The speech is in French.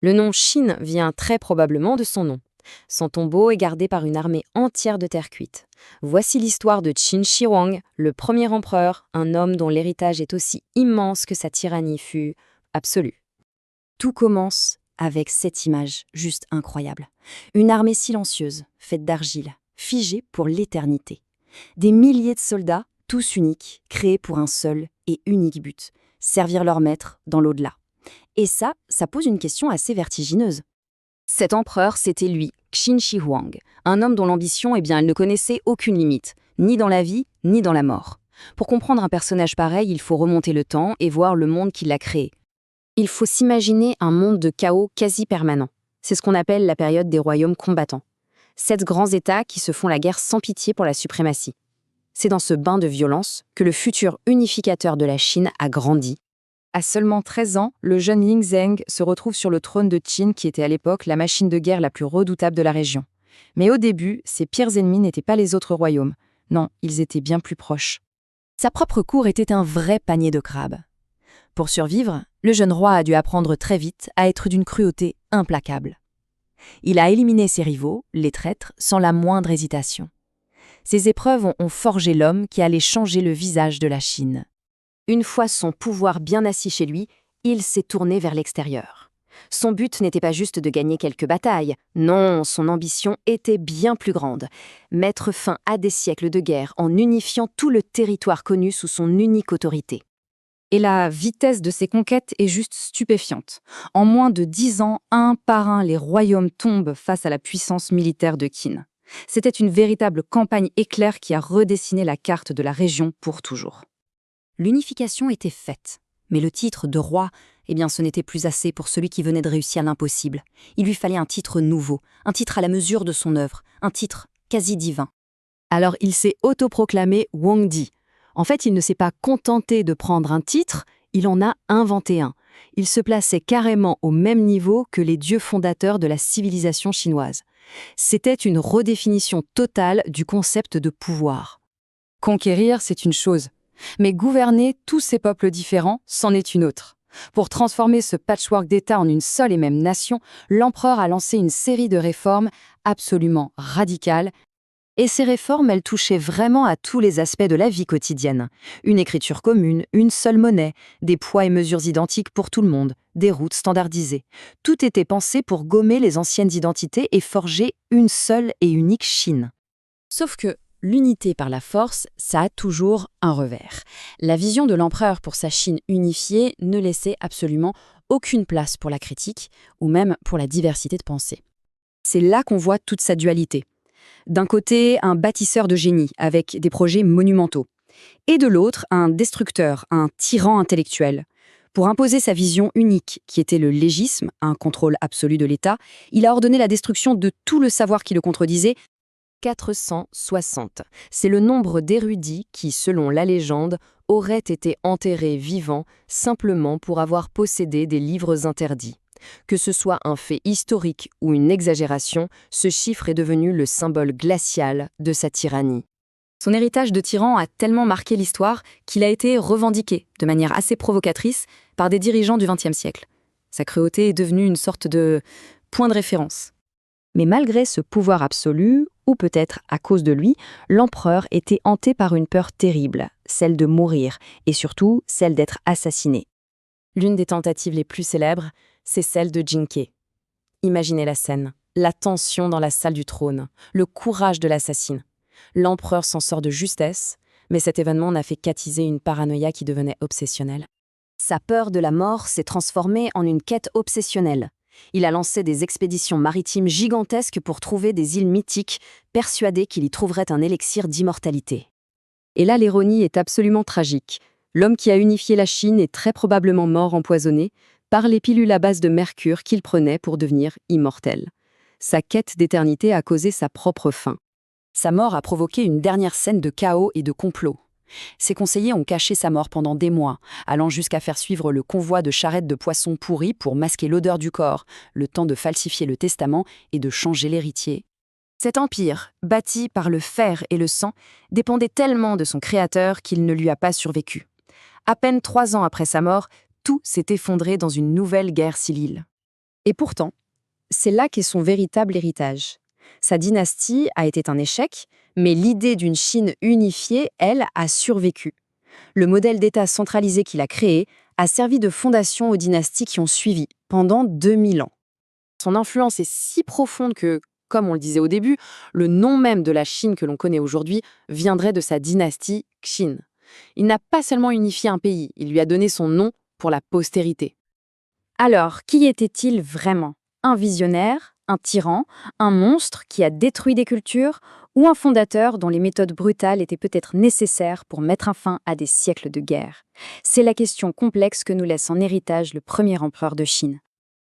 Le nom Qin vient très probablement de son nom. Son tombeau est gardé par une armée entière de terre cuite. Voici l'histoire de Qin Shi Huang, le premier empereur, un homme dont l'héritage est aussi immense que sa tyrannie fut absolue. Tout commence avec cette image juste incroyable. Une armée silencieuse, faite d'argile, figée pour l'éternité. Des milliers de soldats, tous uniques, créés pour un seul et unique but, servir leur maître dans l'au-delà. Et ça pose une question assez vertigineuse. Cet empereur, c'était lui, Qin Shi Huang, un homme dont l'ambition, elle ne connaissait aucune limite, ni dans la vie, ni dans la mort. Pour comprendre un personnage pareil, il faut remonter le temps et voir le monde qui l'a créé. Il faut s'imaginer un monde de chaos quasi permanent. C'est ce qu'on appelle la période des royaumes combattants. 7 grands États qui se font la guerre sans pitié pour la suprématie. C'est dans ce bain de violence que le futur unificateur de la Chine a grandi. À seulement 13 ans, le jeune Ling Zheng se retrouve sur le trône de Qin qui était à l'époque la machine de guerre la plus redoutable de la région. Mais au début, ses pires ennemis n'étaient pas les autres royaumes. Non, ils étaient bien plus proches. Sa propre cour était un vrai panier de crabes. Pour survivre, le jeune roi a dû apprendre très vite à être d'une cruauté implacable. Il a éliminé ses rivaux, les traîtres, sans la moindre hésitation. Ces épreuves ont forgé l'homme qui allait changer le visage de la Chine. Une fois son pouvoir bien assis chez lui, il s'est tourné vers l'extérieur. Son but n'était pas juste de gagner quelques batailles. Non, son ambition était bien plus grande. Mettre fin à des siècles de guerre en unifiant tout le territoire connu sous son unique autorité. Et la vitesse de ses conquêtes est juste stupéfiante. En moins de 10 ans, un par un, les royaumes tombent face à la puissance militaire de Qin. C'était une véritable campagne éclair qui a redessiné la carte de la région pour toujours. L'unification était faite, mais le titre de roi, ce n'était plus assez pour celui qui venait de réussir l'impossible. Il lui fallait un titre nouveau, un titre à la mesure de son œuvre, un titre quasi divin. Alors il s'est autoproclamé Huangdi. En fait, il ne s'est pas contenté de prendre un titre, il en a inventé un. Il se plaçait carrément au même niveau que les dieux fondateurs de la civilisation chinoise. C'était une redéfinition totale du concept de pouvoir. Conquérir, c'est une chose, mais gouverner tous ces peuples différents, c'en est une autre. Pour transformer ce patchwork d'États en une seule et même nation, l'empereur a lancé une série de réformes absolument radicales. Et ces réformes, elles touchaient vraiment à tous les aspects de la vie quotidienne. Une écriture commune, une seule monnaie, des poids et mesures identiques pour tout le monde, des routes standardisées. Tout était pensé pour gommer les anciennes identités et forger une seule et unique Chine. Sauf que l'unité par la force, ça a toujours un revers. La vision de l'empereur pour sa Chine unifiée ne laissait absolument aucune place pour la critique ou même pour la diversité de pensée. C'est là qu'on voit toute sa dualité. D'un côté, un bâtisseur de génie avec des projets monumentaux. Et de l'autre, un destructeur, un tyran intellectuel. Pour imposer sa vision unique, qui était le légisme, un contrôle absolu de l'État, il a ordonné la destruction de tout le savoir qui le contredisait. 460. C'est le nombre d'érudits qui, selon la légende, auraient été enterrés vivants simplement pour avoir possédé des livres interdits. Que ce soit un fait historique ou une exagération, ce chiffre est devenu le symbole glacial de sa tyrannie. Son héritage de tyran a tellement marqué l'histoire qu'il a été revendiqué, de manière assez provocatrice, par des dirigeants du XXe siècle. Sa cruauté est devenue une sorte de point de référence. Mais malgré ce pouvoir absolu, ou peut-être à cause de lui, l'empereur était hanté par une peur terrible, celle de mourir, et surtout celle d'être assassiné. L'une des tentatives les plus célèbres, c'est celle de Jin Ke. Imaginez la scène, la tension dans la salle du trône, le courage de l'assassine. L'empereur s'en sort de justesse, mais cet événement n'a fait qu'attiser une paranoïa qui devenait obsessionnelle. Sa peur de la mort s'est transformée en une quête obsessionnelle. Il a lancé des expéditions maritimes gigantesques pour trouver des îles mythiques, persuadé qu'il y trouverait un élixir d'immortalité. Et là, l'ironie est absolument tragique. L'homme qui a unifié la Chine est très probablement mort empoisonné par les pilules à base de mercure qu'il prenait pour devenir immortel. Sa quête d'éternité a causé sa propre fin. Sa mort a provoqué une dernière scène de chaos et de complot. Ses conseillers ont caché sa mort pendant des mois, allant jusqu'à faire suivre le convoi de charrettes de poissons pourris pour masquer l'odeur du corps, le temps de falsifier le testament et de changer l'héritier. Cet empire, bâti par le fer et le sang, dépendait tellement de son créateur qu'il ne lui a pas survécu. À peine 3 ans après sa mort, tout s'est effondré dans une nouvelle guerre civile. Et pourtant, c'est là qu'est son véritable héritage. Sa dynastie a été un échec, mais l'idée d'une Chine unifiée, elle, a survécu. Le modèle d'État centralisé qu'il a créé a servi de fondation aux dynasties qui ont suivi, pendant 2000 ans. Son influence est si profonde que, comme on le disait au début, le nom même de la Chine que l'on connaît aujourd'hui viendrait de sa dynastie Qin. Il n'a pas seulement unifié un pays, il lui a donné son nom pour la postérité. Alors, qui était-il vraiment? Un visionnaire, un tyran, un monstre qui a détruit des cultures, ou un fondateur dont les méthodes brutales étaient peut-être nécessaires pour mettre un fin à des siècles de guerre? C'est la question complexe que nous laisse en héritage le premier empereur de Chine.